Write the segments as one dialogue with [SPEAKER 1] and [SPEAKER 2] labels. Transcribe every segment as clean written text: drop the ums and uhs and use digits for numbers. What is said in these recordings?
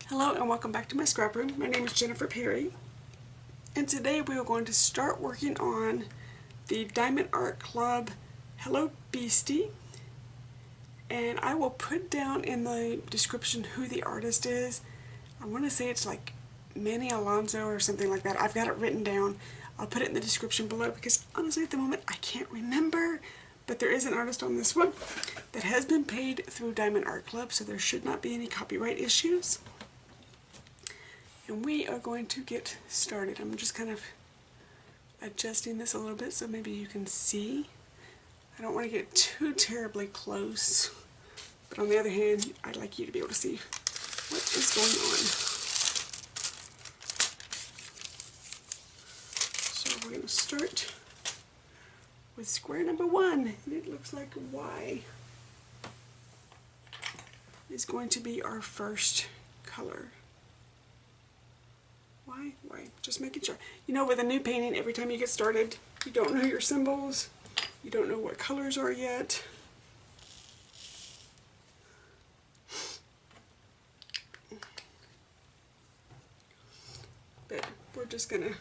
[SPEAKER 1] Hello and welcome back to my scrap room. My name is Jennifer Perry, and today we are going to start working on the Diamond Art Club Hello Beastie, and I will put down in the description who the artist is. I want to say it's like Manny Alonso or something like that. I've got it written down. I'll put it in the description below because honestly at the moment I can't remember, but there is an artist on this one that has been paid through Diamond Art Club, so there should not be any copyright issues. And we are going to get started. I'm just kind of adjusting this a little bit so maybe you can see. I don't want to get too terribly close, but on the other hand, I'd like you to be able to see what is going on. So we're going to start with square number 1, and it looks like Y is going to be our first color. Why? Just making sure. You know, with a new painting, every time you get started, you don't know your symbols, you don't know what colors are yet. But we're just gonna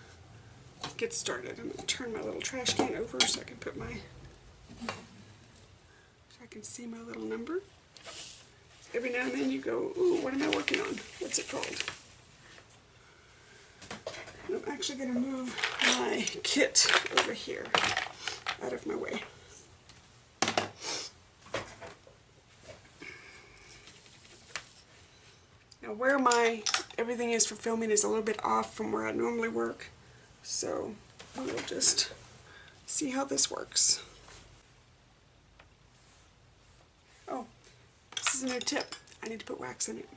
[SPEAKER 1] get started. I'm gonna turn my little trash can over so I can put my, so I can see my little number. Every now and then you go, ooh, what am I working on? What's it called? I'm actually going to move my kit over here, out of my way. Now where my everything is for filming is a little bit off from where I normally work, so we will just see how this works. Oh, this is a new tip. I need to put wax in it.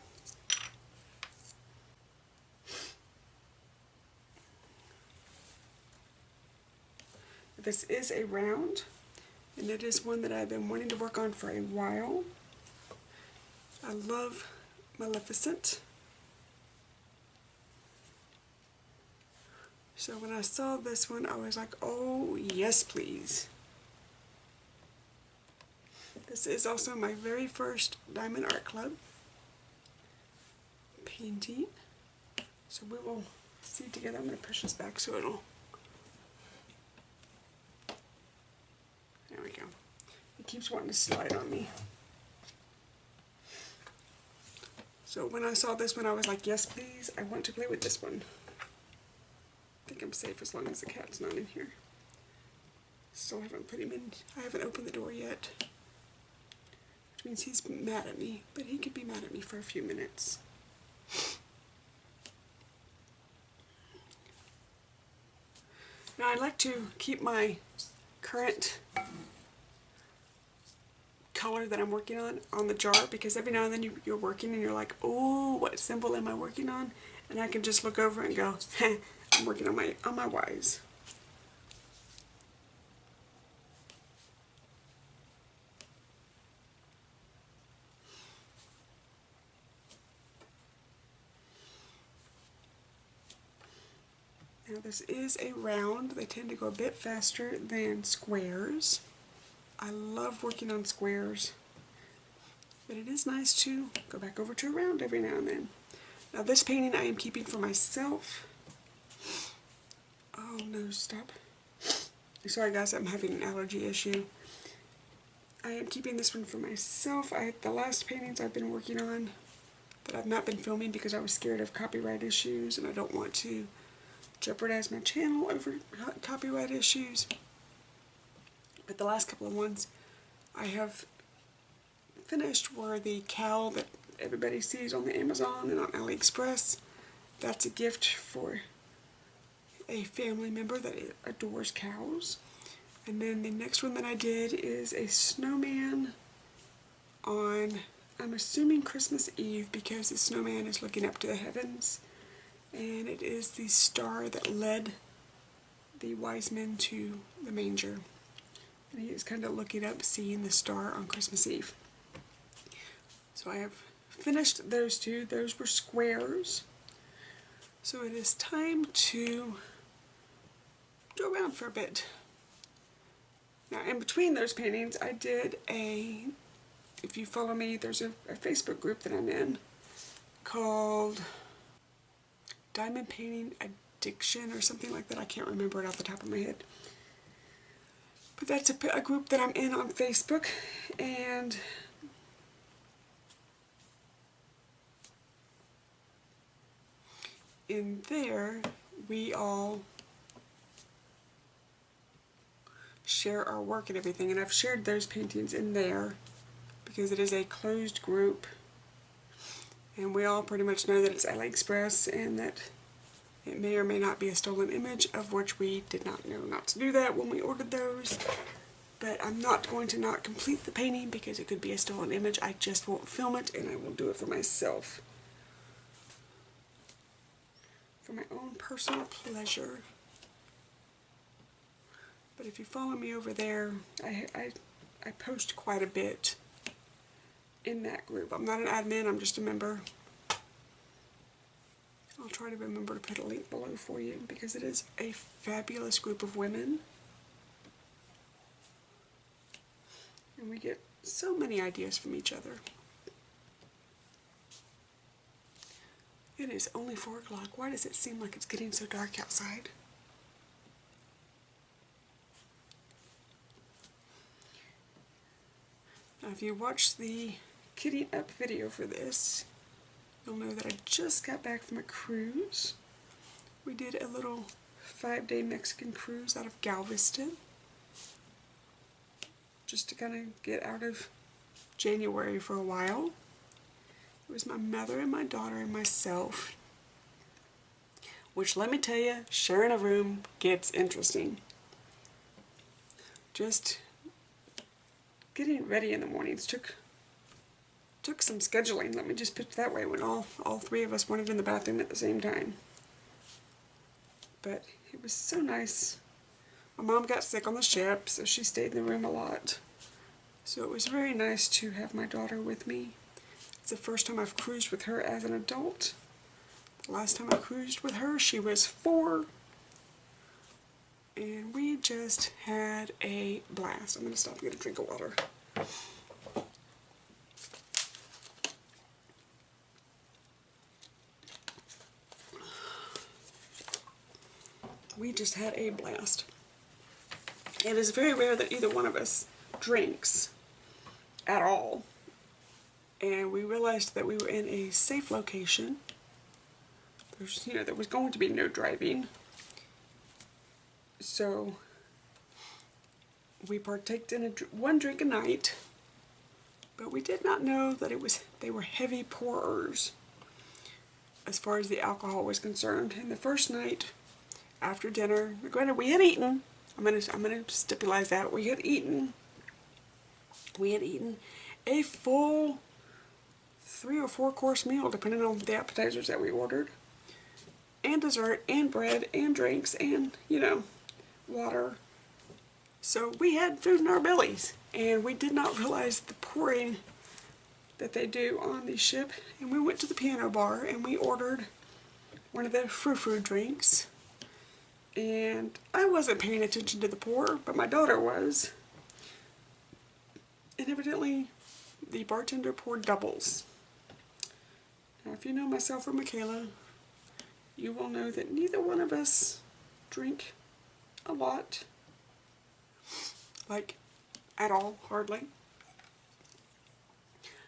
[SPEAKER 1] This is a round, and it is one that I've been wanting to work on for a while. I love Maleficent. So when I saw this one, I was like, oh yes please. This is also my very first Diamond Art Club painting. So we will see together. I'm going to push this back so it'll... There we go. It keeps wanting to slide on me. So when I saw this one, I was like, yes please, I want to play with this one. I think I'm safe as long as the cat's not in here. Still haven't put him in. I haven't opened the door yet. Which means he's mad at me, but he could be mad at me for a few minutes. Now I like to keep my current color that I'm working on the jar, because every now and then you're working and you're like, oh, what symbol am I working on? And I can just look over and go, heh, I'm working on my Ys. Now this is a round. They tend to go a bit faster than squares. I love working on squares, but it is nice to go back over to a round every now and then. Now this painting I am keeping for myself. Oh no, stop. Sorry guys, I'm having an allergy issue. I am keeping this one for myself. The last paintings I've been working on that I've not been filming because I was scared of copyright issues and I don't want to jeopardize my channel over copyright issues. But the last couple of ones I have finished were the cow that everybody sees on the Amazon and on AliExpress. That's a gift for a family member that adores cows. And then the next one that I did is a snowman on, I'm assuming Christmas Eve, because the snowman is looking up to the heavens. And it is the star that led the wise men to the manger. And he is kind of looking up, seeing the star on Christmas Eve. So I have finished those two. Those were squares. So it is time to go around for a bit. Now in between those paintings I did if you follow me, there's a Facebook group that I'm in called Diamond Painting Addiction or something like that. I can't remember it off the top of my head. But that's a group that I'm in on Facebook, and in there we all share our work and everything, and I've shared those paintings in there because it is a closed group, and we all pretty much know that it's AliExpress and that it may or may not be a stolen image, of which we did not know not to do that when we ordered those. But I'm not going to not complete the painting because it could be a stolen image. I just won't film it, and I will do it for myself, for my own personal pleasure. But if you follow me over there, I post quite a bit in that group. I'm not an admin, I'm just a member. I'll try to remember to put a link below for you because it is a fabulous group of women. And we get so many ideas from each other. It is only 4 o'clock. Why does it seem like it's getting so dark outside? Now, if you watch the kitting up video for this, you'll know that I just got back from a cruise. We did a little 5-day Mexican cruise out of Galveston, just to kind of get out of January for a while. It was my mother and my daughter and myself, which, let me tell you, sharing a room gets interesting. Just getting ready in the mornings took some scheduling, let me just put it that way, when all 3 of us wanted in the bathroom at the same time. But it was so nice. My mom got sick on the ship, so she stayed in the room a lot. So it was very nice to have my daughter with me. It's the first time I've cruised with her as an adult. The last time I cruised with her, she was 4. And we just had a blast. I'm going to stop and get a drink of water. We just had a blast. It is very rare that either one of us drinks at all. And we realized that we were in a safe location. There was going to be no driving. So we partaked in one drink a night, but we did not know that they were heavy pourers as far as the alcohol was concerned. And the first night after dinner, granted we had eaten, I'm gonna stipulate that we had eaten a full 3 or 4 course meal, depending on the appetizers that we ordered, and dessert, and bread, and drinks, and, water. So we had food in our bellies, and we did not realize the pouring that they do on the ship. And we went to the piano bar, and we ordered one of the frou-frou drinks. And I wasn't paying attention to the pour, but my daughter was. And evidently, the bartender poured doubles. Now, if you know myself or Michaela, you will know that neither one of us drink a lot. Like, at all, hardly.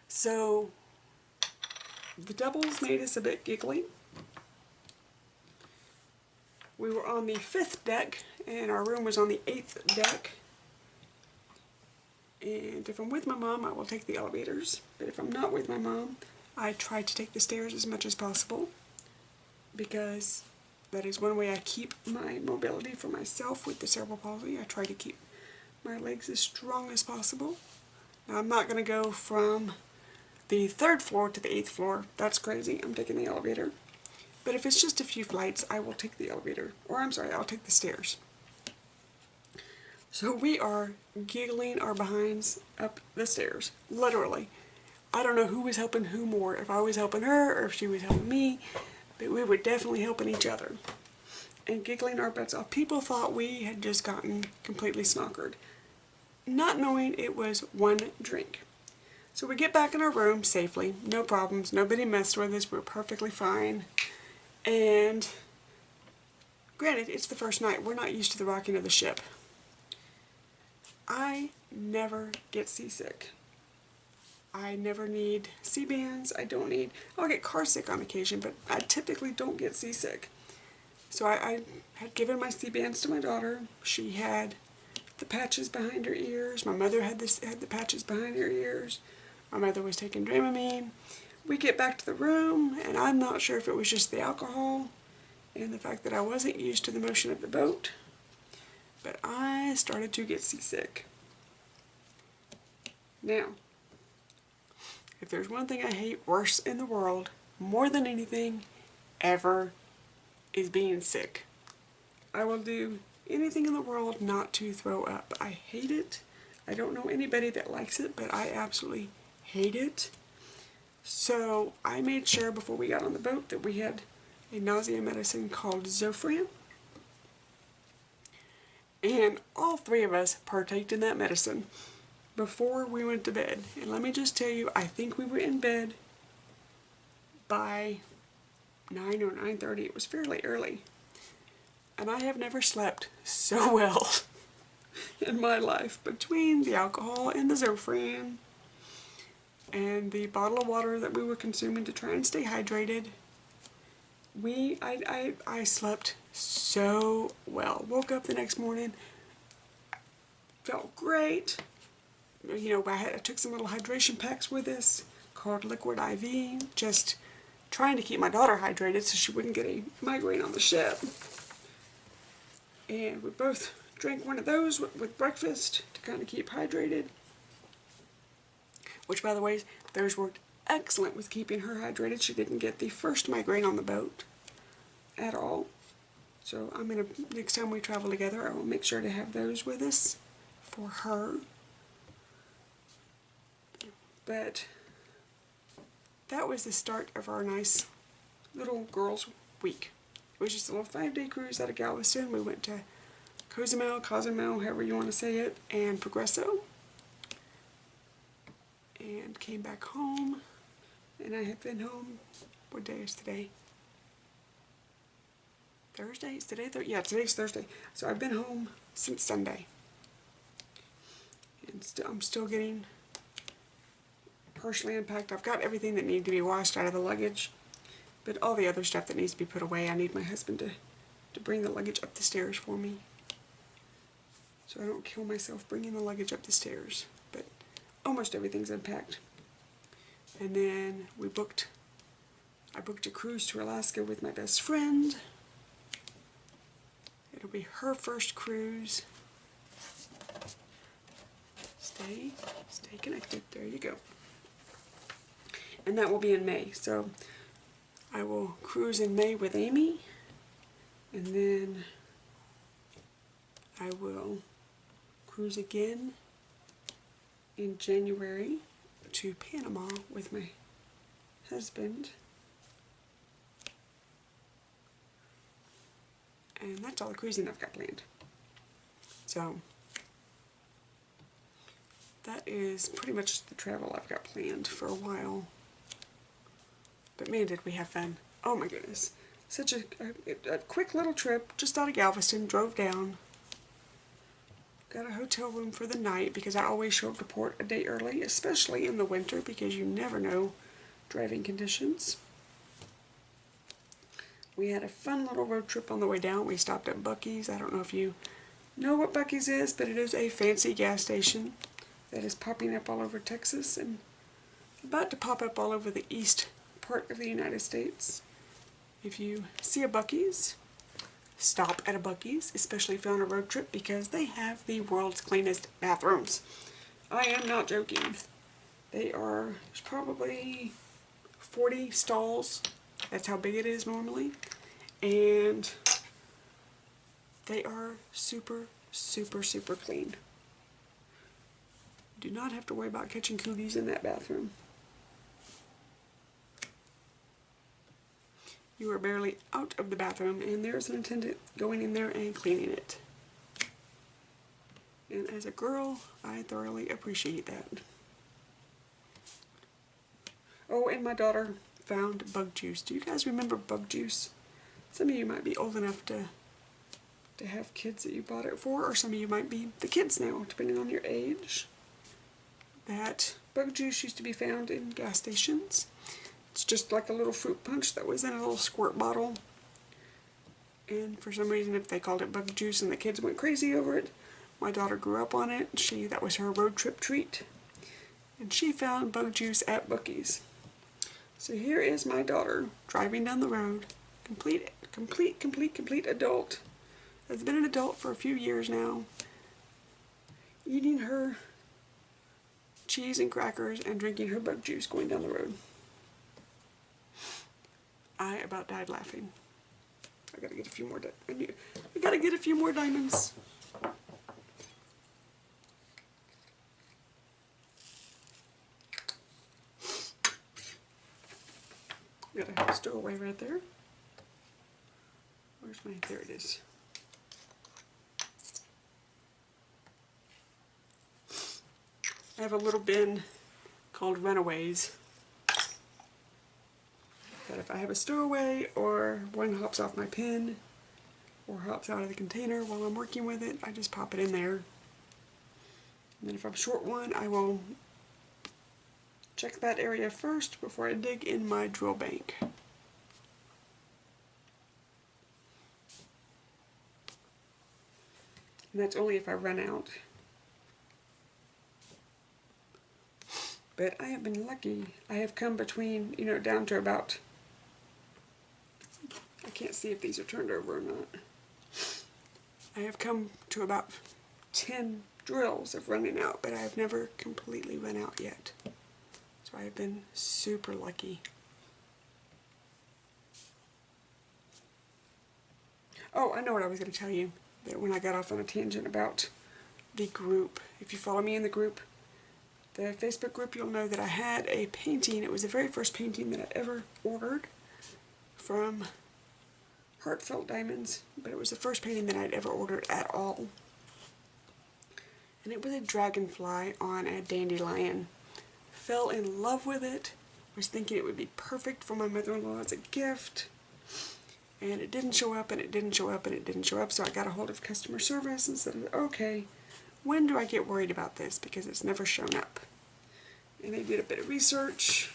[SPEAKER 1] So, the doubles made us a bit giggly. We were on the 5th deck, and our room was on the 8th deck. And if I'm with my mom, I will take the elevators. But if I'm not with my mom, I try to take the stairs as much as possible, because that is one way I keep my mobility for myself with the cerebral palsy. I try to keep my legs as strong as possible. Now, I'm not going to go from the 3rd floor to the 8th floor. That's crazy. I'm taking the elevator. But if it's just a few flights, I will take the elevator. Or, I'm sorry, I'll take the stairs. So we are giggling our behinds up the stairs. Literally. I don't know who was helping who more. If I was helping her or if she was helping me. But we were definitely helping each other. And giggling our butts off. People thought we had just gotten completely snockered, not knowing it was one drink. So we get back in our room safely, no problems, nobody messed with us, we're perfectly fine. And granted, it's the first night, we're not used to the rocking of the ship. I never get seasick. I never need C-bands, I'll get car sick on occasion, but I typically don't get seasick. So I had given my C-bands to my daughter. She had the patches behind her ears. My mother had the patches behind her ears. My mother was taking Dramamine. We get back to the room, and I'm not sure if it was just the alcohol and the fact that I wasn't used to the motion of the boat, but I started to get seasick. Now, if there's one thing I hate worse in the world, more than anything ever, is being sick. I will do anything in the world not to throw up. I hate it. I don't know anybody that likes it, but I absolutely hate it. So I made sure before we got on the boat that we had a nausea medicine called Zofran. And all three of us partaked in that medicine before we went to bed. And let me just tell you, I think we were in bed by 9 or 9:30. It was fairly early. And I have never slept so well in my life. Between the alcohol and the Zofran and the bottle of water that we were consuming to try and stay hydrated, I slept so well. Woke up the next morning, felt great. You know, I took some little hydration packs with us called Liquid IV, just trying to keep my daughter hydrated so she wouldn't get a migraine on the ship. And we both drank one of those with breakfast to kind of keep hydrated. Which, by the way, those worked excellent with keeping her hydrated. She didn't get the first migraine on the boat at all. So next time we travel together, I will make sure to have those with us for her. But that was the start of our nice little girls' week. It was just a little 5-day cruise out of Galveston. We went to Cozumel, however you want to say it, and Progreso. And came back home. And I have been home, what day is today? Thursday? Is today Thursday? Yeah, today's Thursday. So I've been home since Sunday. And I'm still getting partially unpacked. I've got everything that needs to be washed out of the luggage. But all the other stuff that needs to be put away, I need my husband to bring the luggage up the stairs for me. So I don't kill myself bringing the luggage up the stairs. But almost everything's unpacked. And then I booked a cruise to Alaska with my best friend. It'll be her first cruise. Stay connected. There you go. And that will be in May. So I will cruise in May with Amy, and then I will cruise again in January to Panama with my husband. And that's all the cruising I've got planned. So that is pretty much the travel I've got planned for a while. But man, did we have fun. Oh my goodness. Such a quick little trip just out of Galveston, drove down. Got a hotel room for the night because I always show up to port a day early, especially in the winter because you never know driving conditions. We had a fun little road trip on the way down. We stopped at Buc-ee's. I don't know if you know what Buc-ee's is, but it is a fancy gas station that is popping up all over Texas and about to pop up all over the east part of the United States. If you see a Buc-ee's, stop at a Buc-ee's, especially if you're on a road trip, because they have the world's cleanest bathrooms. I am not joking. There's probably 40 stalls. That's how big it is normally. And they are super, super, super clean. Do not have to worry about catching cooties in that bathroom. You are barely out of the bathroom and there's an attendant going in there and cleaning it. And as a girl, I thoroughly appreciate that. Oh, and my daughter found bug juice. Do you guys remember bug juice? Some of you might be old enough to have kids that you bought it for, or some of you might be the kids now, depending on your age. That bug juice used to be found in gas stations. It's just like a little fruit punch that was in a little squirt bottle. And for some reason, if they called it bug juice and the kids went crazy over it, my daughter grew up on it. That was her road trip treat. And she found bug juice at Buc-ee's. So here is my daughter driving down the road, complete adult. Has been an adult for a few years now, eating her cheese and crackers and drinking her bug juice going down the road. I about died laughing. I gotta get a few more. I gotta get a few more diamonds. Gotta have a stowaway right there. Where's my? There it is. I have a little bin called Runaways. That if I have a stowaway or one hops off my pin or hops out of the container while I'm working with it, I just pop it in there. And then if I'm short one, I will check that area first before I dig in my drill bank. And that's only if I run out. But I have been lucky. I have come between, down to about, I can't see if these are turned over or not. I have come to about 10 drills of running out, but I have never completely run out yet. So I have been super lucky. Oh, I know what I was going to tell you. That when I got off on a tangent about the group. If you follow me in the group, the Facebook group, you'll know that I had a painting. It was the very first painting that I ever ordered from Heartfelt Diamonds, but it was the first painting that I'd ever ordered at all. And it was a dragonfly on a dandelion. Fell in love with it, was thinking it would be perfect for my mother-in-law as a gift, and it didn't show up, and it didn't show up, and it didn't show up, so I got a hold of customer service and said, okay, when do I get worried about this, because it's never shown up. And they did a bit of research.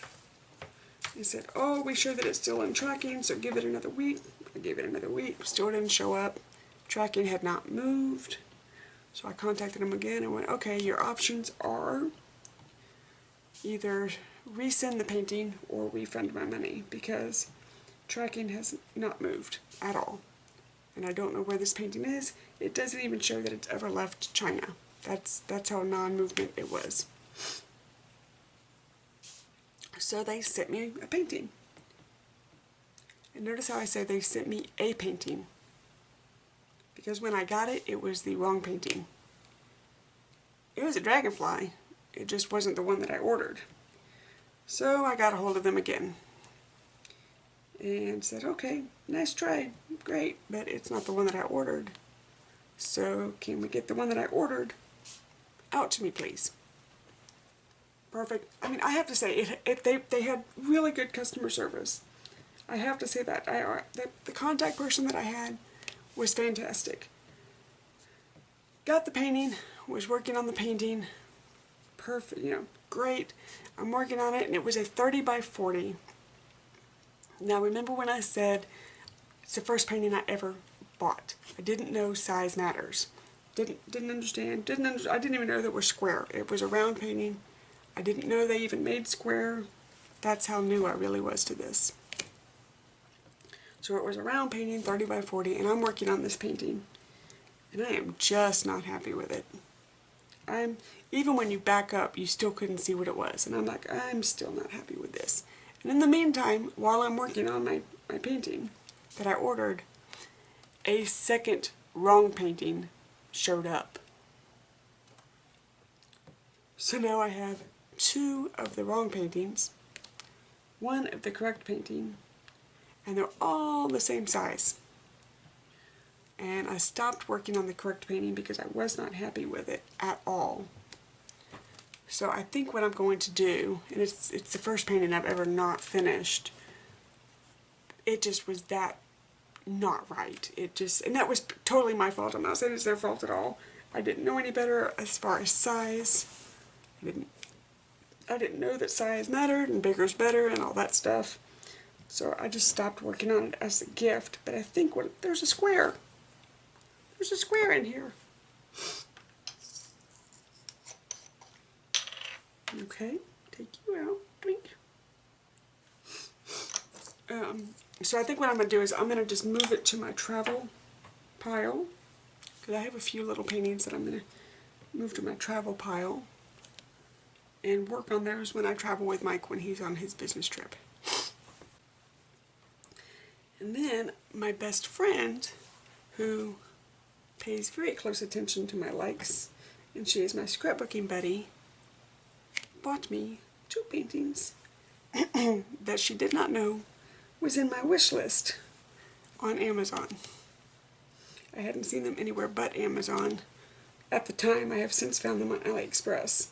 [SPEAKER 1] They said, oh, we're sure that it's still in tracking, so give it another week. I gave it another week, still didn't show up. Tracking had not moved. So I contacted them again and went, okay, your options are either resend the painting or refund my money, because tracking has not moved at all. And I don't know where this painting is. It doesn't even show that it's ever left China. That's how non-movement it was. So they sent me a painting. And notice how I say they sent me a painting. Because when I got it, it was the wrong painting. It was a dragonfly. It just wasn't the one that I ordered. So I got a hold of them again. And said, okay, nice try, great, but it's not the one that I ordered. So can we get the one that I ordered out to me, please? Perfect. I mean, I have to say, they had really good customer service. I have to say that. The contact person that I had was fantastic. Got the painting, was working on the painting, perfect, great. I'm working on it, and it was a 30 by 40. Now remember when I said it's the first painting I ever bought. I didn't know size matters. Didn't understand. I didn't even know that it was square. It was a round painting. I didn't know they even made square. That's how new I really was to this. So it was a round painting, 30 by 40, and I'm working on this painting. And I am just not happy with it. Even when you back up, you still couldn't see what it was. And I'm like, I'm still not happy with this. And in the meantime, while I'm working on my painting that I ordered, a second wrong painting showed up. So now I have 2 of the wrong paintings, 1 of the correct painting, and they're all the same size. And I stopped working on the correct painting because I was not happy with it at all. So I think what I'm going to do, and it's the first painting I've ever not finished, it just was that not right. And that was totally my fault. I'm not saying it's their fault at all. I didn't know any better as far as size. I didn't know that size mattered and bigger's better and all that stuff. So I just stopped working on it as a gift. But I think there's a square. There's a square in here. Okay, take you out. Drink. So I think what I'm going to do is I'm going to just move it to my travel pile. Because I have a few little paintings that I'm going to move to my travel pile. And work on those when I travel with Mike when he's on his business trip. And then my best friend, who pays very close attention to my likes, and she is my scrapbooking buddy, bought me 2 paintings that she did not know was in my wish list on Amazon. I hadn't seen them anywhere but Amazon at the time. I have since found them on AliExpress.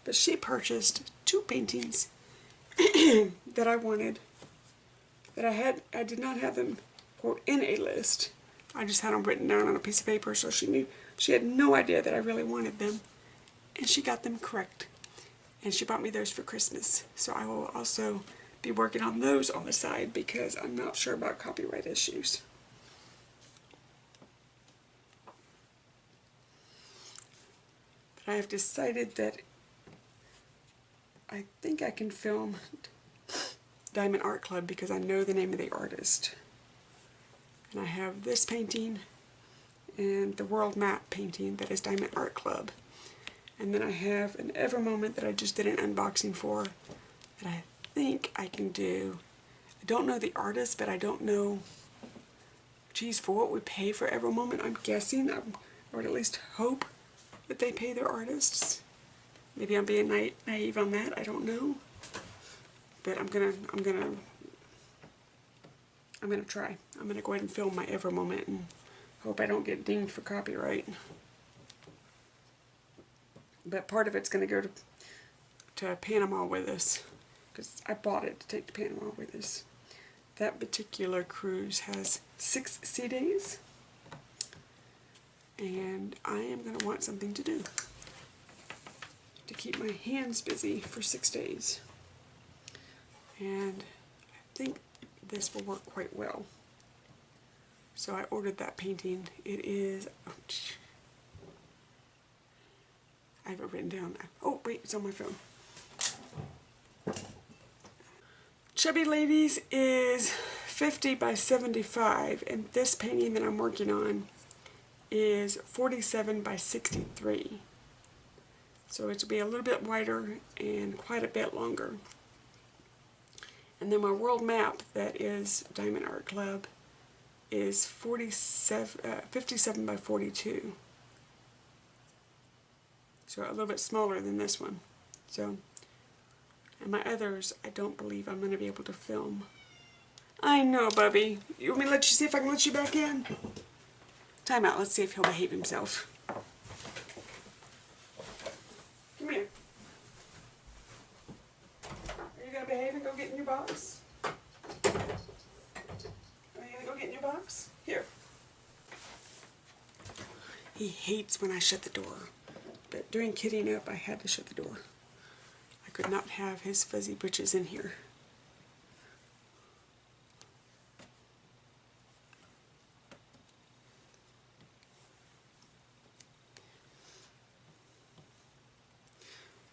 [SPEAKER 1] But she purchased 2 paintings that I wanted, that I did not have them, quote, in a list. I just had them written down on a piece of paper, so she had no idea that I really wanted them. And she got them correct. And she bought me those for Christmas. So I will also be working on those on the side because I'm not sure about copyright issues. But I have decided that I think I can film Diamond Art Club because I know the name of the artist. And I have this painting and the world map painting that is Diamond Art Club. And then I have an Ever Moment that I just did an unboxing for that I think I can do. I don't know the artist, but I don't know, geez, for what we pay for Ever Moment, I'm guessing, I would at least hope that they pay their artists. Maybe I'm being naive on that, I don't know. But I'm gonna try. I'm gonna go ahead and film my Ever Moment and hope I don't get dinged for copyright. But part of it's gonna go to Panama with us, because I bought it to take to Panama with us. That particular cruise has 6 sea days, and I am gonna want something to do to keep my hands busy for 6 days. And I think this will work quite well. So I ordered that painting. It is, I have it written down. Oh wait, it's on my phone. Chubby Ladies is 50 by 75, and this painting that I'm working on is 47 by 63. So it will be a little bit wider and quite a bit longer. And then my world map that is Diamond Art Club is 57 by 42. So a little bit smaller than this one. So, and my others, I don't believe I'm going to be able to film. I know, Bubby. You want me to let you see if I can let you back in? Time out. Let's see if he'll behave himself. Come here. Are you going to behave and go get in your box? Are you going to go get in your box? Here. He hates when I shut the door. But during kittying up, I had to shut the door. I could not have his fuzzy britches in here.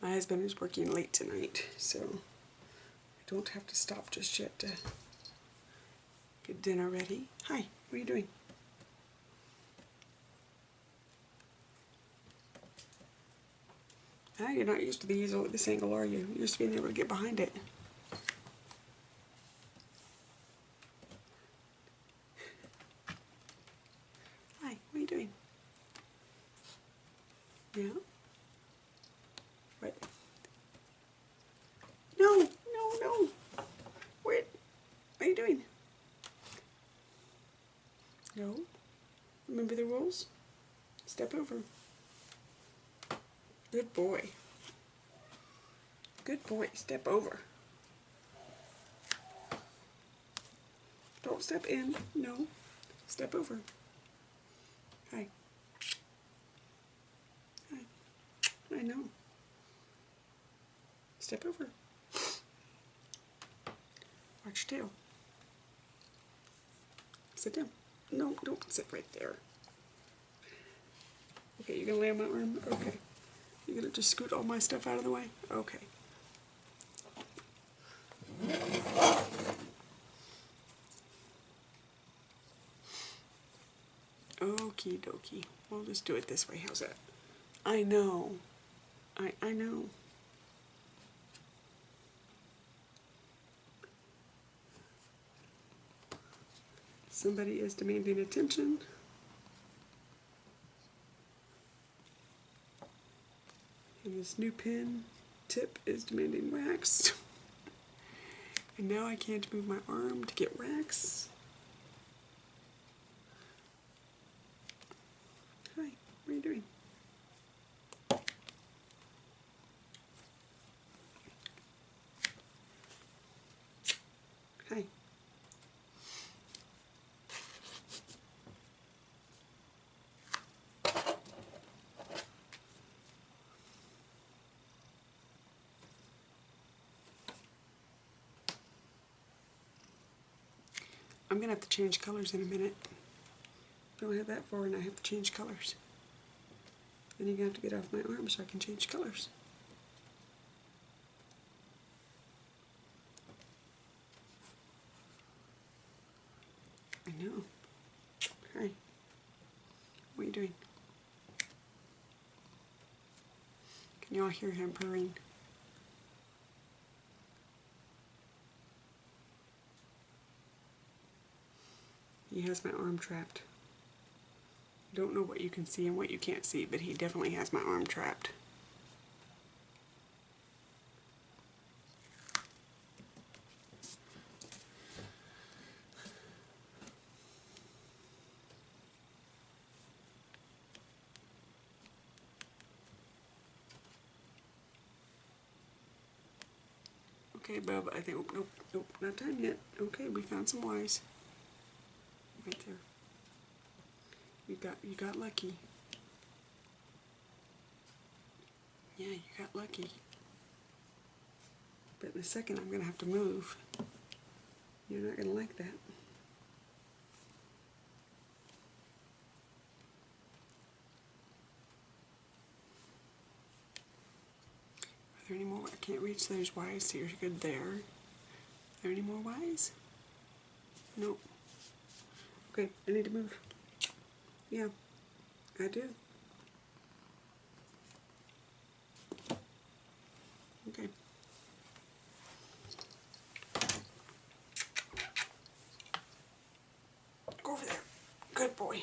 [SPEAKER 1] My husband is working late tonight, so I don't have to stop just yet to get dinner ready. Hi, what are you doing? Ah, you're not used to the easel at this angle, are you? You're used to being able to get behind it. Hi, what are you doing? Yeah? What? No, no, no. What are you doing? No. Remember the rules? Step over. Good boy. Good boy. Step over. Don't step in. No. Step over. Hi. Hi. I know. Step over. Watch your tail. Sit down. No, don't sit right there. Okay, you're gonna lay on my arm? Okay. You're gonna just scoot all my stuff out of the way? Okay. Okie dokie. We'll just do it this way. How's that? I know. I know. Somebody is demanding attention. And this new pen tip is demanding wax. And now I can't move my arm to get wax. Hi, what are you doing? Hi. I'm gonna have to change colors in a minute. Don't have that far and I have to change colors. Then you're gonna have to get off my arm so I can change colors. I know. Hi. What are you doing? Can you all hear him purring? He has my arm trapped. I don't know what you can see and what you can't see, but he definitely has my arm trapped. Okay, bub, I think, nope, nope, not time yet. Okay, we found some wise. Right there. You got lucky. Yeah, you got lucky. But in a second I'm gonna have to move. You're not gonna like that. Are there any more? I can't reach those wise, so you're good there. Are there any more wise? Nope. Okay, I need to move. Yeah, I do. Okay. Go over there. Good boy.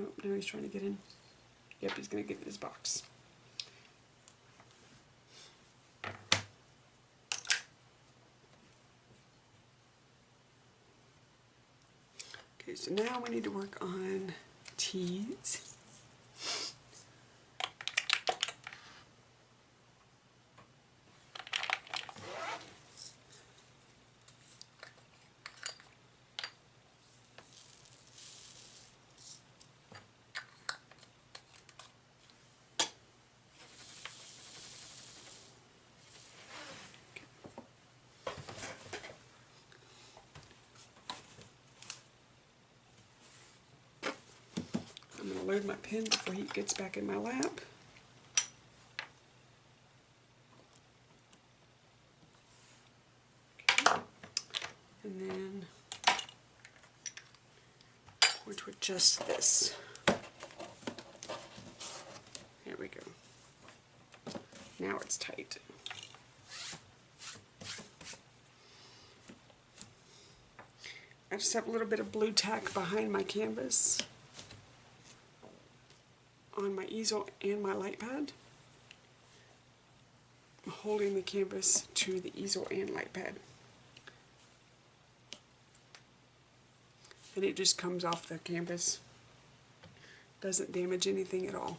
[SPEAKER 1] Oh, now he's trying to get in. Yep, he's gonna get in his box. Okay, so now we need to work on T's. I'm going to load my pen before he gets back in my lap. Okay. And then going to adjust this. There we go. Now it's tight. I just have a little bit of blue tack behind my canvas. on my easel and my light pad, holding the canvas to the easel and light pad. And it just comes off the canvas. Doesn't damage anything at all.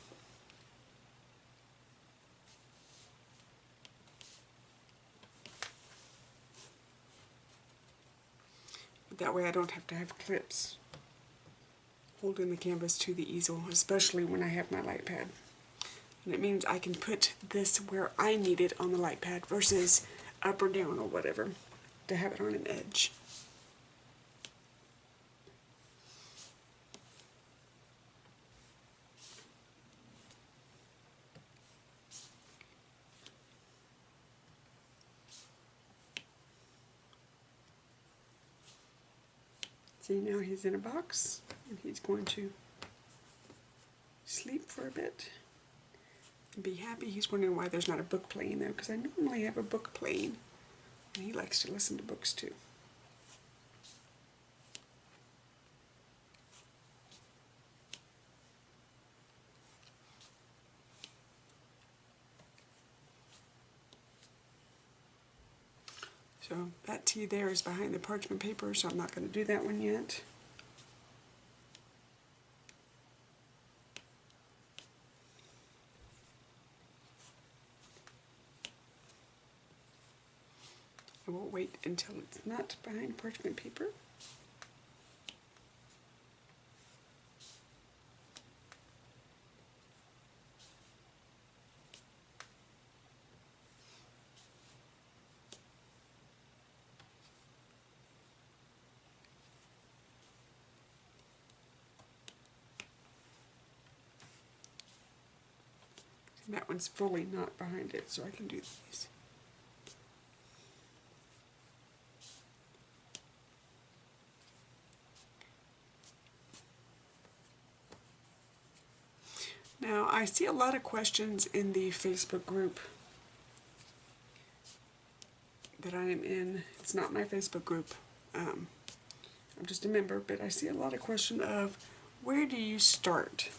[SPEAKER 1] But that way I don't have to have clips holding the canvas to the easel, especially when I have my light pad. And it means I can put this where I need it on the light pad versus up or down or whatever to have it on an edge. See, now he's in a box and he's going to sleep for a bit and be happy. He's wondering why there's not a book playing though, because I normally have a book playing and he likes to listen to books too. So that T there is behind the parchment paper, so I'm not going to do that one yet. I will wait until it's not behind parchment paper. And that one's fully not behind it, so I can do these. Now, I see a lot of questions in the Facebook group that I am in. It's not my Facebook group. I'm just a member, but I see a lot of questions of where do you start?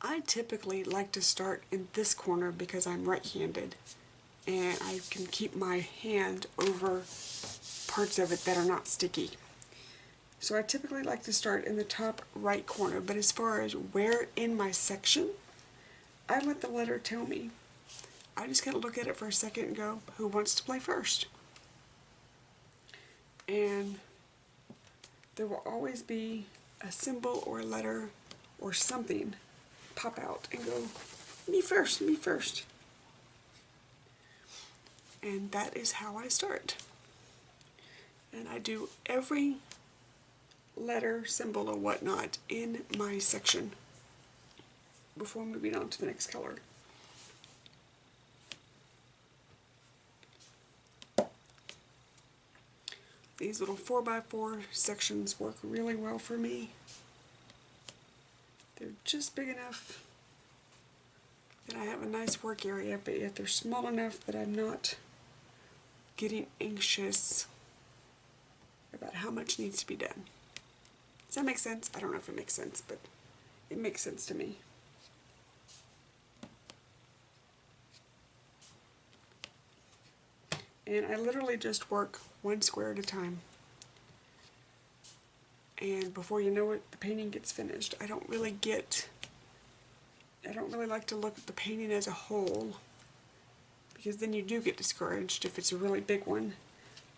[SPEAKER 1] I typically like to start in this corner because I'm right-handed and I can keep my hand over parts of it that are not sticky. So I typically like to start in the top right corner, but as far as where in my section, I let the letter tell me. I just gotta look at it for a second and go, who wants to play first? And there will always be a symbol or a letter or something pop out and go, me first, me first. And that is how I start. And I do every letter, symbol, or whatnot in my section before moving on to the next color. These little 4x4 sections work really well for me. They're just big enough that I have a nice work area, but yet they're small enough that I'm not getting anxious about how much needs to be done. Does that make sense? I don't know if it makes sense, but it makes sense to me. And I literally just work one square at a time. And before you know it, the painting gets finished. I don't really like to look at the painting as a whole, because then you do get discouraged if it's a really big one.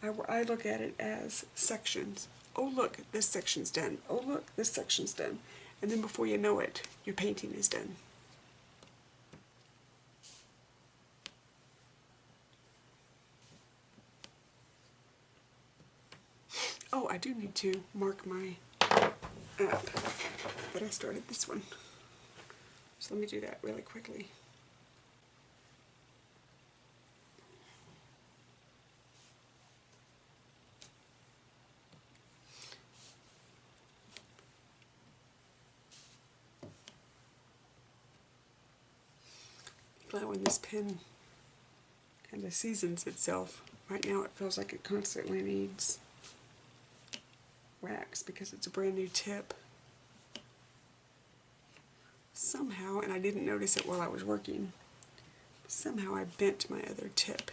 [SPEAKER 1] I look at it as sections. Oh look, this section's done. Oh look, this section's done. And then before you know it, your painting is done. Oh, I do need to mark my app that I started this one. So let me do that really quickly. Glad when this pen kind of seasons itself. Right now it feels like it constantly needs wax because it's a brand new tip. somehow, and I didn't notice it while I was working, somehow I bent my other tip.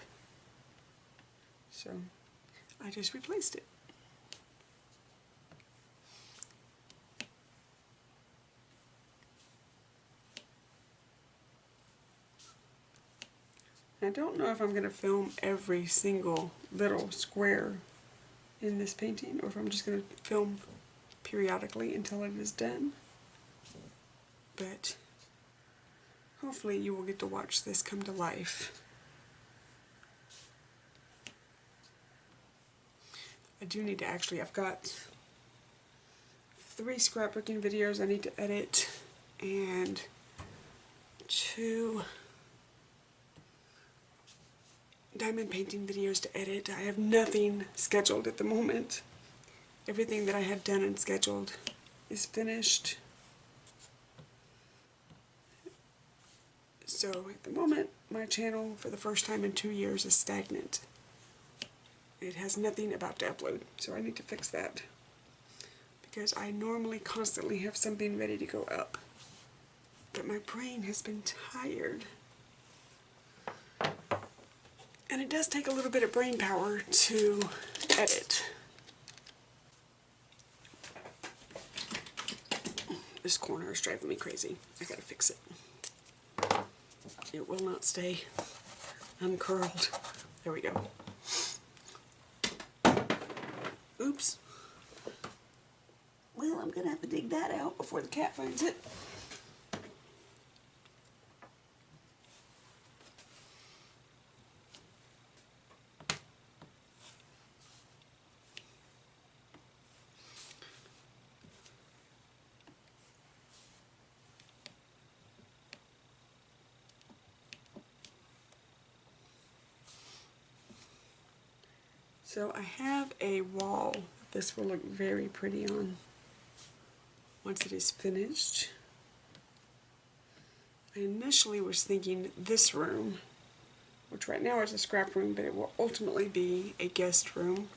[SPEAKER 1] So I just replaced it. I don't know if I'm going to film every single little square in this painting, or if I'm just going to film periodically until it is done. But hopefully you will get to watch this come to life. I do need to I've got 3 scrapbooking videos I need to edit, and 2 diamond painting videos to edit. I have nothing scheduled at the moment. Everything that I had done and scheduled is finished. So at the moment, my channel for the first time in 2 years is stagnant. It has nothing about to upload, so I need to fix that. Because I normally constantly have something ready to go up. But my brain has been tired. And it does take a little bit of brain power to edit. This corner is driving me crazy. I gotta fix it. It will not stay uncurled. There we go. Oops. Well, I'm gonna have to dig that out before the cat finds it. So I have a wall that this will look very pretty on once it is finished. I initially was thinking this room, which right now is a scrap room, but it will ultimately be a guest room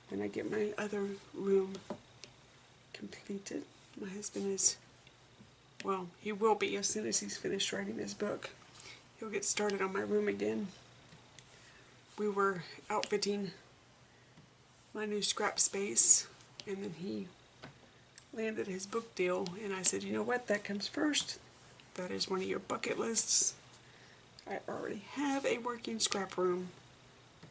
[SPEAKER 1] when I get my other room completed. My husband is, well, he will be as soon as he's finished writing his book. He'll get started on my room again. We were outfitting my new scrap space, and then he landed his book deal, and I said, you know what, that comes first. That is one of your bucket lists. I already have a working scrap room.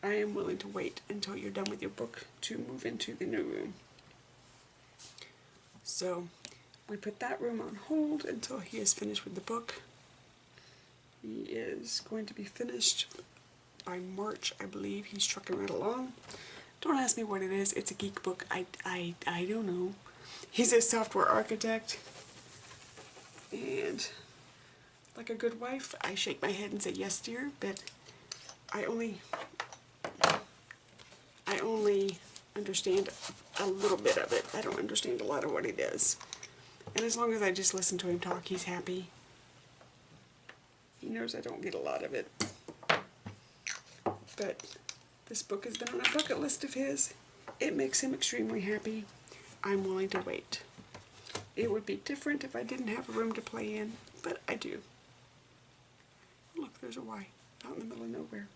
[SPEAKER 1] I am willing to wait until you're done with your book to move into the new room. So we put that room on hold until he is finished with the book. He is going to be finished by March, I believe. He's trucking right along. Don't ask me what it is. It's a geek book. I don't know. He's a software architect. And like a good wife, I shake my head and say, yes, dear, but I only understand a little bit of it. I don't understand a lot of what he does. And as long as I just listen to him talk, he's happy. He knows I don't get a lot of it. But this book has been on a bucket list of his. It makes him extremely happy. I'm willing to wait. It would be different if I didn't have a room to play in, but I do. Look, there's a Y out in the middle of nowhere.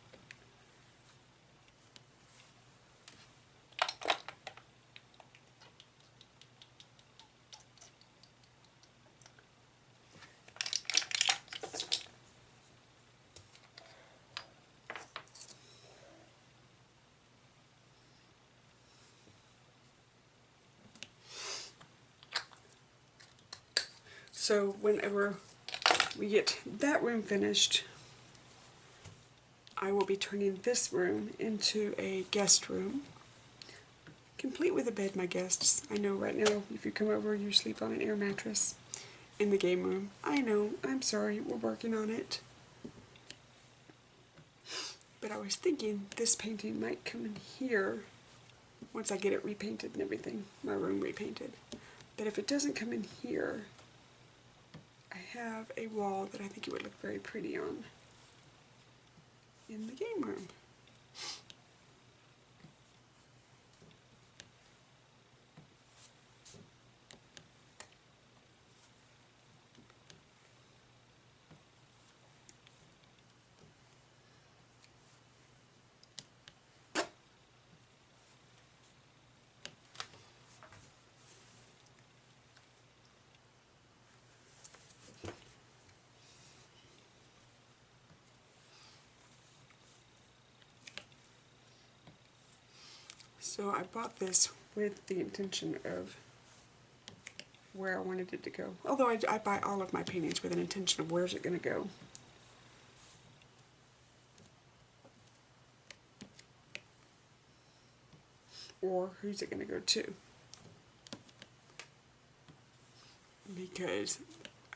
[SPEAKER 1] So whenever we get that room finished, I will be turning this room into a guest room, complete with a bed, my guests. I know right now if you come over you sleep on an air mattress in the game room. I know, I'm sorry, we're working on it. But I was thinking this painting might come in here once I get it repainted and everything, my room repainted. But if it doesn't come in here, I have a wall that I think it would look very pretty on in the game room. So I bought this with the intention of where I wanted it to go. Although I buy all of my paintings with an intention of where's it going to go. Or who's it going to go to. Because,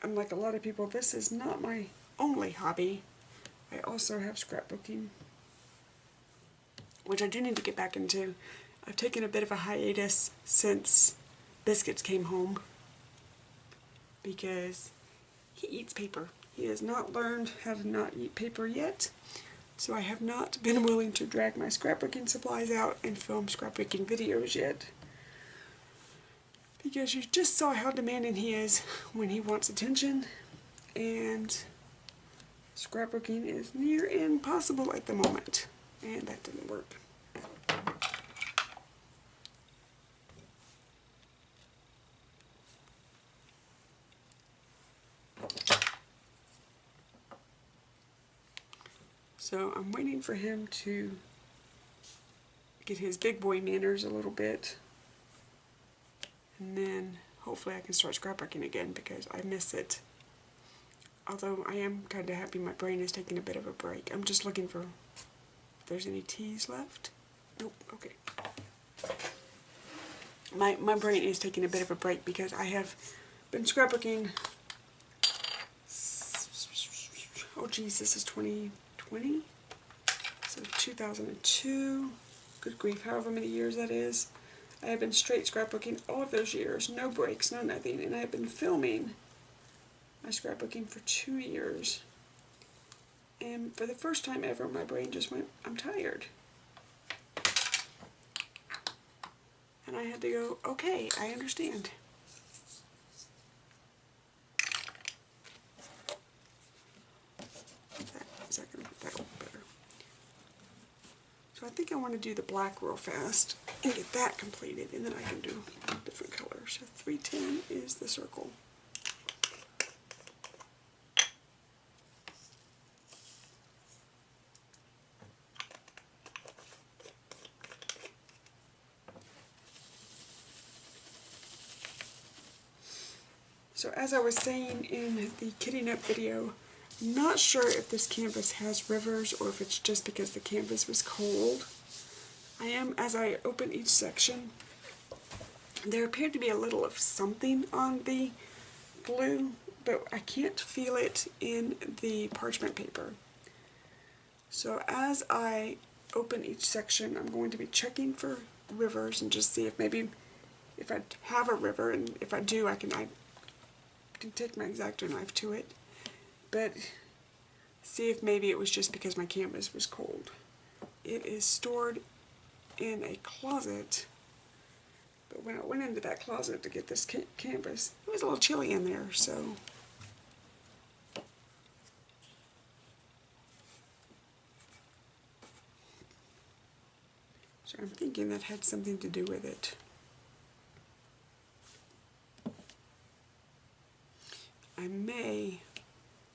[SPEAKER 1] unlike a lot of people, this is not my only hobby. I also have scrapbooking, which I do need to get back into. I've taken a bit of a hiatus since Biscuits came home because he eats paper. He has not learned how to not eat paper yet, so I have not been willing to drag my scrapbooking supplies out and film scrapbooking videos yet. Because you just saw how demanding he is when he wants attention, and scrapbooking is near impossible at the moment, and that didn't work. So I'm waiting for him to get his big boy manners a little bit, and then hopefully I can start scrapbooking again because I miss it. Although I am kind of happy my brain is taking a bit of a break. I'm just looking for if there's any teas left. Nope, okay. My brain is taking a bit of a break because I have been scrapbooking. Oh geez, this is 2020? So 2002. Good grief, however many years that is. I have been straight scrapbooking all of those years, no breaks, no nothing, and I have been filming my scrapbooking for 2 years. And for the first time ever, my brain just went, I'm tired. And I had to go, okay, I understand. Is that going to put that a little better? So I think I want to do the black real fast and get that completed, and then I can do different colors. So 310 is the circle. So as I was saying in the kitting up video, I'm not sure if this canvas has rivers or if it's just because the canvas was cold. As I open each section, there appeared to be a little of something on the glue, but I can't feel it in the parchment paper. So as I open each section, I'm going to be checking for rivers and just see if maybe if I have a river, and if I do, I can take my X-Acto knife to it, but see if maybe it was just because my canvas was cold. It is stored in a closet, but when I went into that closet to get this canvas, it was a little chilly in there, so I'm thinking that had something to do with it. I may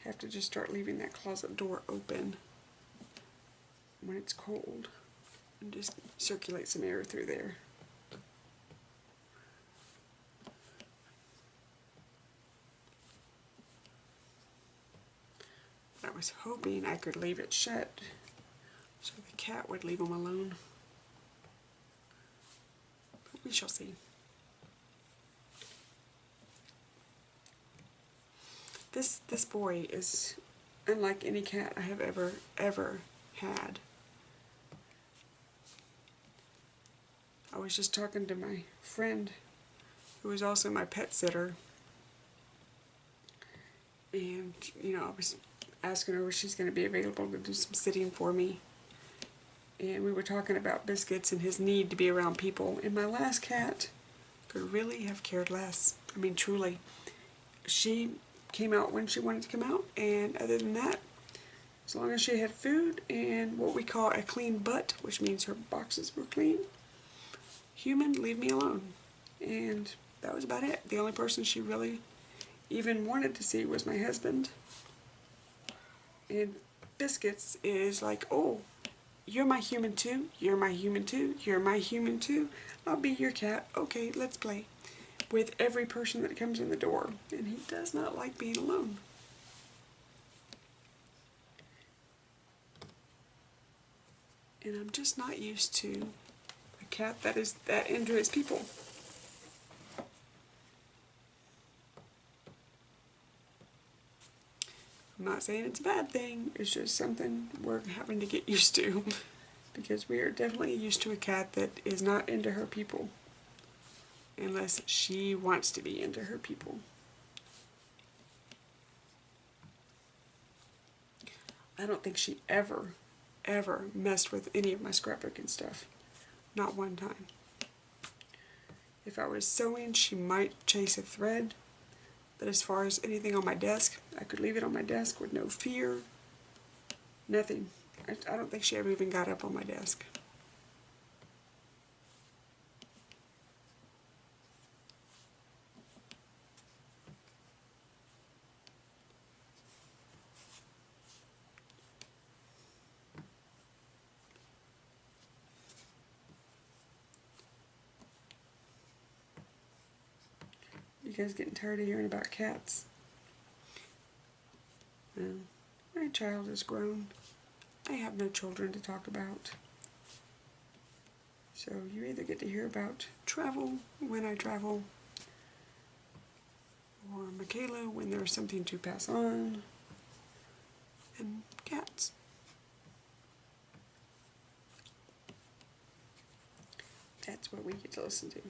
[SPEAKER 1] have to just start leaving that closet door open when it's cold and just circulate some air through there. I was hoping I could leave it shut so the cat would leave him alone. But we shall see. This boy is unlike any cat I have ever had. I was just talking to my friend who is also my pet sitter, and I was asking her if she's going to be available to do some sitting for me, and we were talking about Biscuits and his need to be around people, and my last cat could really have cared less. I mean, truly. She came out when she wanted to come out, and other than that, as long as she had food and what we call a clean butt, which means her boxes were clean, human, leave me alone. And that was about it. The only person she really even wanted to see was my husband. And Biscuits is like, oh, You're my human too, you're my human too, you're my human too, I'll be your cat, okay, let's play. With every person that comes in the door. And he does not like being alone. And I'm just not used to a cat that is that into his people. I'm not saying it's a bad thing, it's just something we're having to get used to. Because we are definitely used to a cat that is not into her people. Unless she wants to be into her people. I don't think she ever messed with any of my scrapbooking stuff. Not one time. If I was sewing, she might chase a thread. But as far as anything on my desk, I could leave it on my desk with no fear. Nothing. I don't think she ever even got up on my desk. You guys getting tired of hearing about cats? Well, my child is grown. I have no children to talk about. So you either get to hear about travel when I travel, or Michaela when there's something to pass on, and cats. That's what we get to listen to.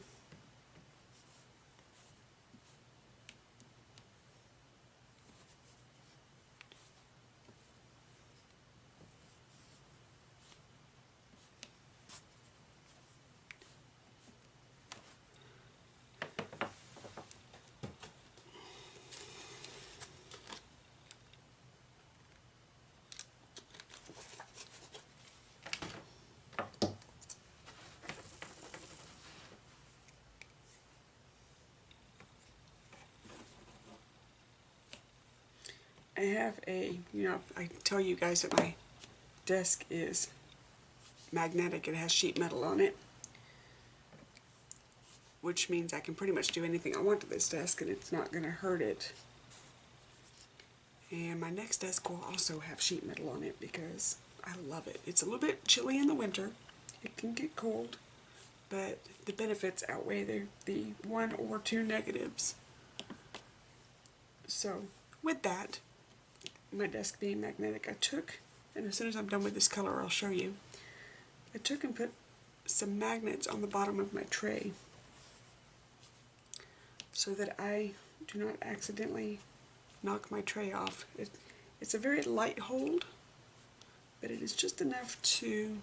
[SPEAKER 1] I have I tell you guys that my desk is magnetic. It has sheet metal on it, which means I can pretty much do anything I want to this desk and it's not going to hurt it. And my next desk will also have sheet metal on it because I love it. It's a little bit chilly in the winter. It can get cold, but the benefits outweigh the one or two negatives. So with that, my desk being magnetic, I took, and as soon as I'm done with this color I'll show you, I took and put some magnets on the bottom of my tray so that I do not accidentally knock my tray off. It's a very light hold, but it is just enough to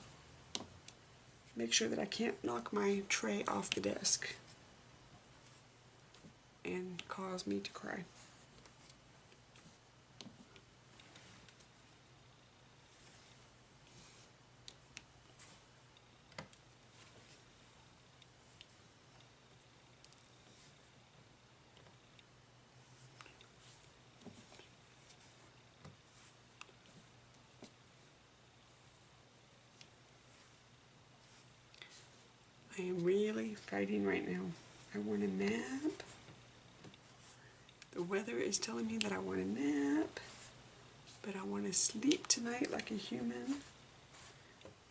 [SPEAKER 1] make sure that I can't knock my tray off the desk and cause me to cry. I am really fighting right now. I want a nap. The weather is telling me that I want a nap, but I want to sleep tonight like a human.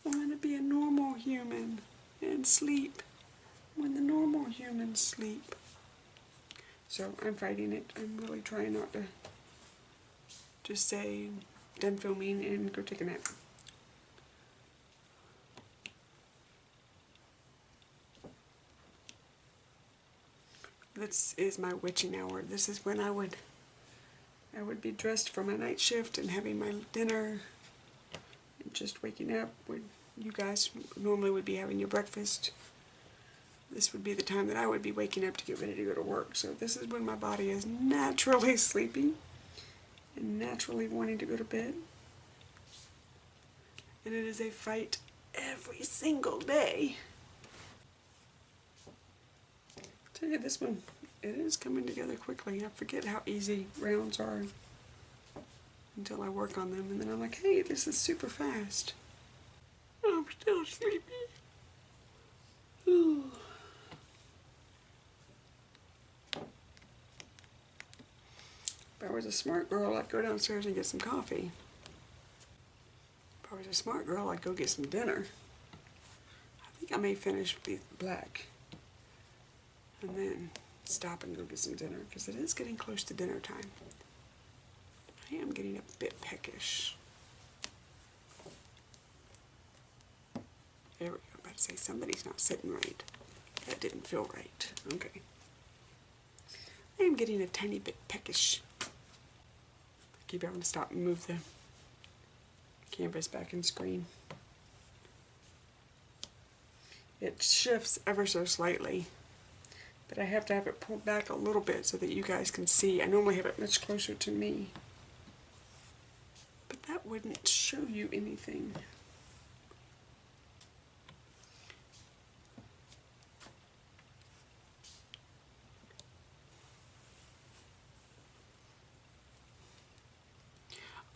[SPEAKER 1] I want to be a normal human and sleep when the normal humans sleep. So I'm fighting it. I'm really trying not to just say done filming and go take a nap. This is my witching hour. This is when I would be dressed for my night shift and having my dinner and just waking up when you guys normally would be having your breakfast. This would be the time that I would be waking up to get ready to go to work. So this is when my body is naturally sleepy and naturally wanting to go to bed. And it is a fight every single day. Tell you this one, it is coming together quickly. I forget how easy rounds are until I work on them, and then I'm like, hey, this is super fast. still sleepy. Ooh. If I was a smart girl, I'd go downstairs and get some coffee. If I was a smart girl, I'd go get some dinner. I think I may finish the black and then stop and go get some dinner because it is getting close to dinner time. I am getting a bit peckish. There we go. I'm about to say somebody's not sitting right. That didn't feel right. Okay. I am getting a tiny bit peckish. I keep having to stop and move the canvas back in screen. It shifts ever so slightly, but I have to have it pulled back a little bit so that you guys can see. I normally have it much closer to me, but that wouldn't show you anything.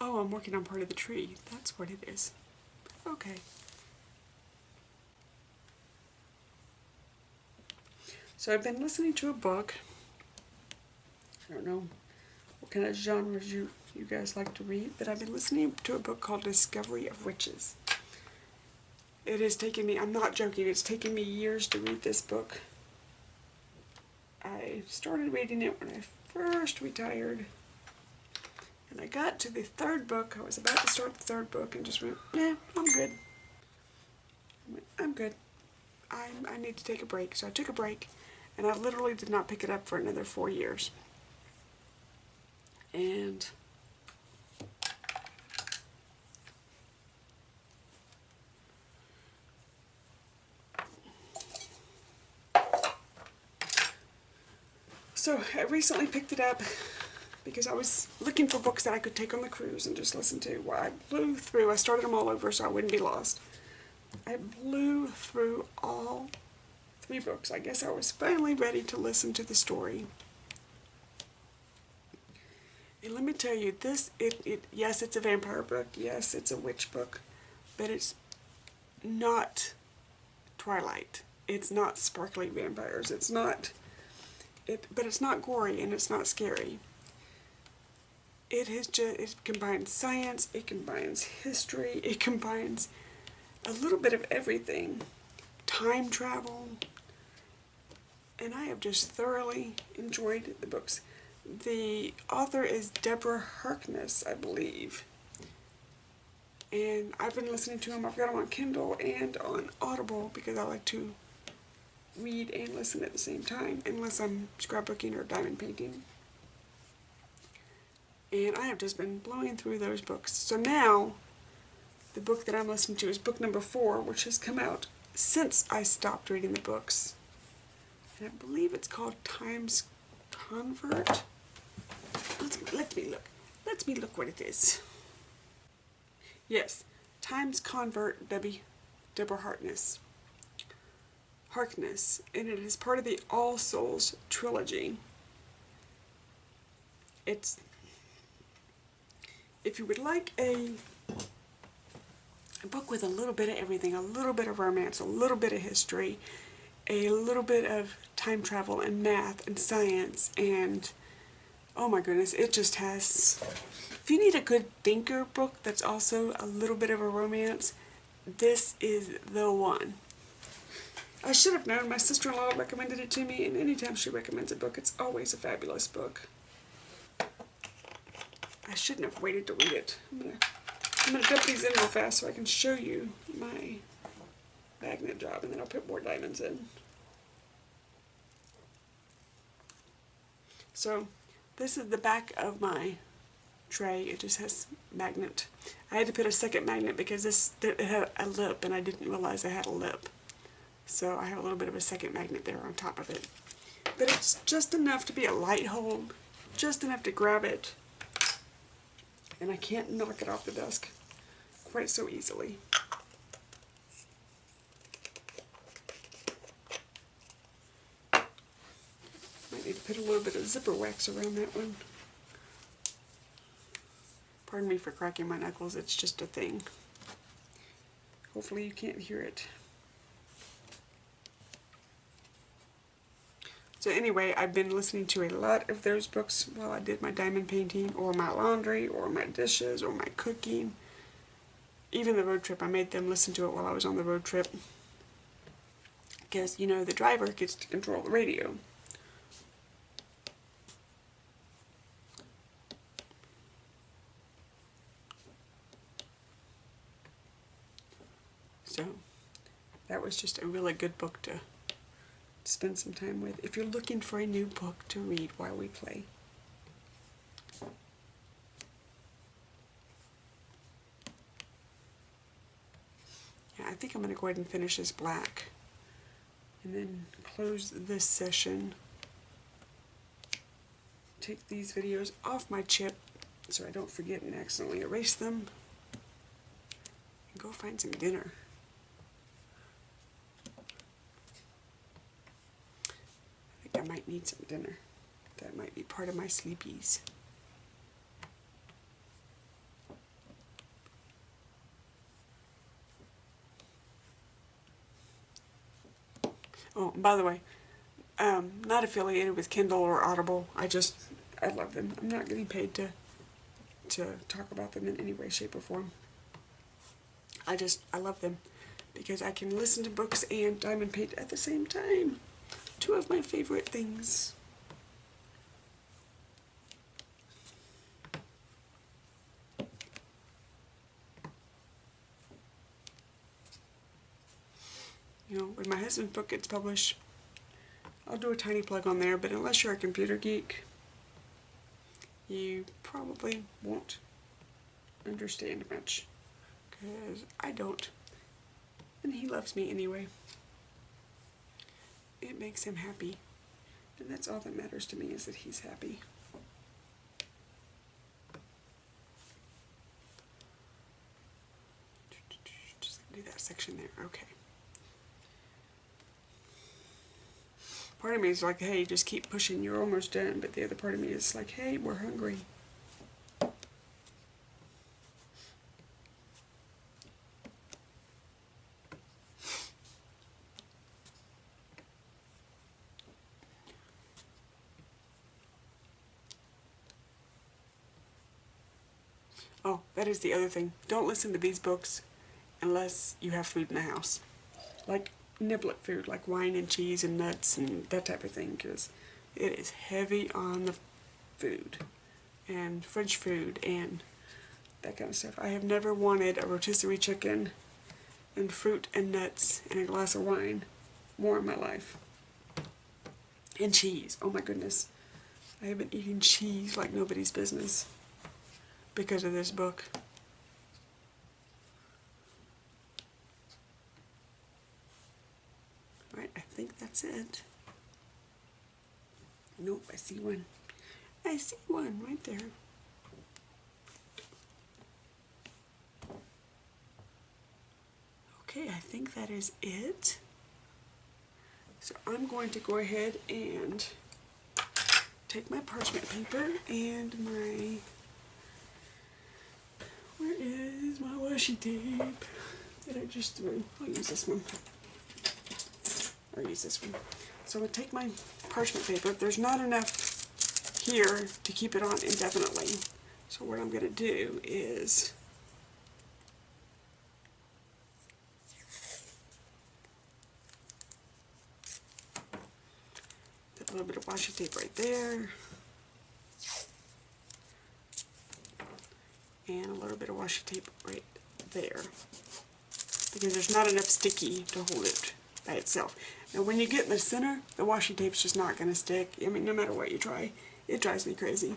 [SPEAKER 1] Oh, I'm working on part of the tree. That's what it is. Okay. So I've been listening to a book. I don't know what kind of genres you guys like to read, but I've been listening to a book called Discovery of Witches. It has taken me, I'm not joking, it's taken me years to read this book. I started reading it when I first retired. And I got to the third book. I was about to start the third book and just went, nah, I'm good. I'm good. I need to take a break. So I took a break, and I literally did not pick it up for another 4 years. And so I recently picked it up because I was looking for books that I could take on the cruise and just listen to. Well, I blew through. I started them all over so I wouldn't be lost. I blew through all 3 books. I guess I was finally ready to listen to the story. And let me tell you, yes, it's a vampire book. Yes, it's a witch book. But it's not Twilight. It's not sparkly vampires. It's not, but it's not gory and it's not scary. It combines science, it combines history, it combines a little bit of everything. Time travel. And I have just thoroughly enjoyed the books. The author is Deborah Harkness, I believe. And I've been listening to them. I've got them on Kindle and on Audible because I like to read and listen at the same time, unless I'm scrapbooking or diamond painting. And I have just been blowing through those books. So now, the book that I'm listening to is book number 4, which has come out since I stopped reading the books. And I believe it's called Time's Convert. Let me look. Let me look what it is. Yes, Time's Convert, Deborah Harkness. And it is part of the All Souls trilogy. If you would like a book with a little bit of everything, a little bit of romance, a little bit of history, a little bit of time travel and math and science, and oh my goodness, it just has... If you need a good thinker book that's also a little bit of a romance, this is the one. I should have known. My sister-in-law recommended it to me, and anytime she recommends a book, it's always a fabulous book. I shouldn't have waited to read it. I'm gonna dump these in real fast so I can show you my magnet job, and then I'll put more diamonds in. So this is the back of my tray. It just has magnet. I had to put a second magnet because it had a lip, and I didn't realize I had a lip. So I have a little bit of a second magnet there on top of it. But it's just enough to be a light hold, just enough to grab it, and I can't knock it off the desk quite so easily. Might need to put a little bit of zipper wax around that one. Pardon me for cracking my knuckles, it's just a thing. Hopefully you can't hear it. So anyway, I've been listening to a lot of those books while I did my diamond painting, or my laundry, or my dishes, or my cooking. Even the road trip, I made them listen to it while I was on the road trip. Because, you know, the driver gets to control the radio. So, that was just a really good book to spend some time with if you're looking for a new book to read while we play. Yeah, I think I'm going to go ahead and finish this black and then close this session. Take these videos off my chip so I don't forget and accidentally erase them, and go find some dinner. I might need some dinner. That might be part of my sleepies. Oh, by the way, not affiliated with Kindle or Audible. I love them. I'm not getting paid to talk about them in any way, shape, or form. I love them because I can listen to books and diamond paint at the same time. Two of my favorite things. You know, when my husband's book gets published, I'll do a tiny plug on there, but unless you're a computer geek, you probably won't understand much, because I don't, and he loves me anyway. It makes him happy, and that's all that matters to me, is that he's happy. Just do that section there, okay. Part of me is like, hey, just keep pushing, you're almost done, but the other part of me is like, hey, we're hungry. Oh, that is the other thing. Don't listen to these books unless you have food in the house. Like niblet food, like wine and cheese and nuts and that type of thing, because it is heavy on the food and French food and that kind of stuff. I have never wanted a rotisserie chicken and fruit and nuts and a glass of wine more in my life. And cheese. Oh my goodness. I have been eating cheese like nobody's business because of this book. Alright, I think that's it. Nope, I see one. I see one right there. Okay, I think that is it. So I'm going to go ahead and take my parchment paper and my... Where is my washi tape that I just threw? I'll use this one. I'll use this one. So I'm going to take my parchment paper. There's not enough here to keep it on indefinitely. So what I'm going to do is put a little bit of washi tape right there. And a little bit of washi tape right there, because there's not enough sticky to hold it by itself. Now when you get in the center, the washi tape's just not going to stick. I mean, no matter what you try, it drives me crazy.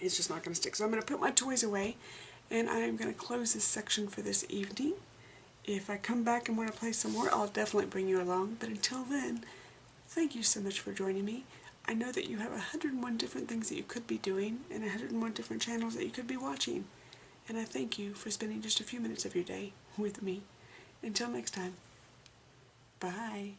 [SPEAKER 1] It's just not going to stick. So I'm going to put my toys away, and I'm going to close this section for this evening. If I come back and want to play some more, I'll definitely bring you along. But until then, thank you so much for joining me. I know that you have 101 different things that you could be doing and 101 different channels that you could be watching. And I thank you for spending just a few minutes of your day with me. Until next time, bye.